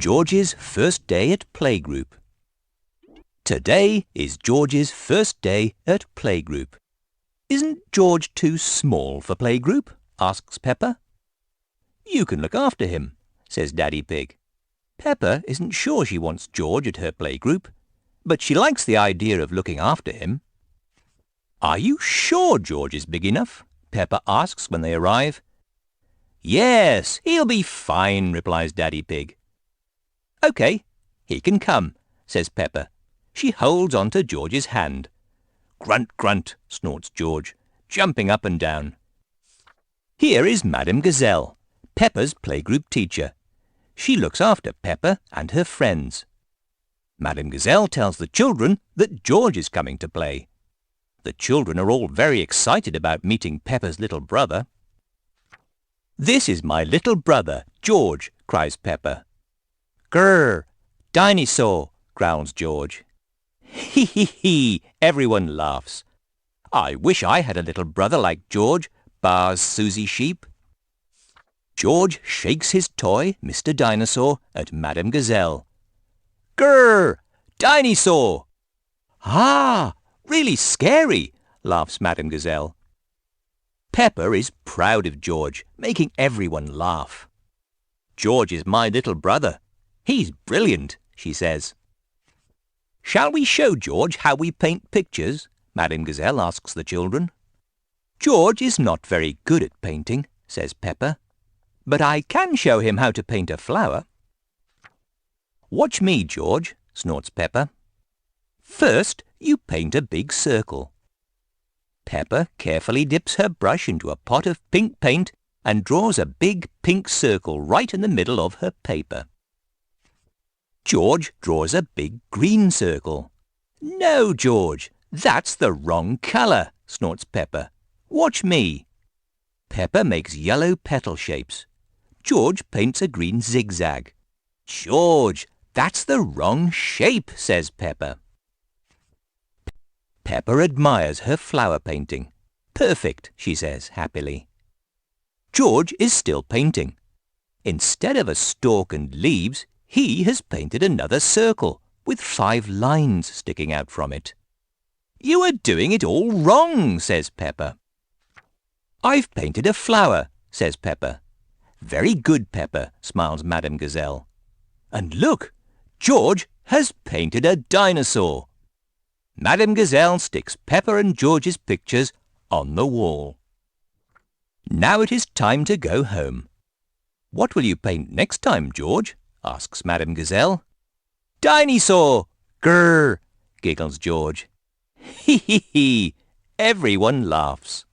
George's first day at Playgroup. Today is George's first day at Playgroup. Isn't George too small for Playgroup? Asks Peppa. You can look after him, says Daddy Pig. Peppa isn't sure she wants George at her playgroup, but she likes the idea of looking after him. Are you sure George is big enough? Peppa asks when they arrive. Yes, he'll be fine, replies Daddy Pig. OK, he can come, says Peppa. She holds on to George's hand. Grunt, grunt, snorts George, jumping up and down. Here is Madame Gazelle, Peppa's playgroup teacher. She looks after Peppa and her friends. Madame Gazelle tells the children that George is coming to play. The children are all very excited about meeting Peppa's little brother. This is my little brother, George, cries Peppa. Grrr, dinosaur, growls George. Hee hee hee, everyone laughs. I wish I had a little brother like George, bars Susie Sheep. George shakes his toy, Mr. Dinosaur, at Madame Gazelle. Grrr! Dinosaur! Ah! Really scary, laughs Madame Gazelle. Peppa is proud of George, making everyone laugh. George is my little brother. He's brilliant, she says. Shall we show George how we paint pictures? Madame Gazelle asks the children. George is not very good at painting, says Peppa. But I can show him how to paint a flower. Watch me, George, snorts Peppa. First, you paint a big circle. Peppa carefully dips her brush into a pot of pink paint and draws a big pink circle right in the middle of her paper. George draws a big green circle. No, George, that's the wrong colour, snorts Peppa. Watch me. Peppa makes yellow petal shapes. George paints a green zigzag. George, that's the wrong shape, says Peppa. Peppa admires her flower painting. Perfect, she says happily. George is still painting. Instead of a stalk and leaves, he has painted another circle with 5 lines sticking out from it. You are doing it all wrong, says Peppa. I've painted a flower, says Peppa. Very good, Peppa, smiles Madame Gazelle. And look, George has painted a dinosaur. Madame Gazelle sticks Peppa and George's pictures on the wall. Now it is time to go home. What will you paint next time, George? Asks Madame Gazelle. Dinosaur! Grrr! Giggles George. Hee hee hee! Everyone laughs.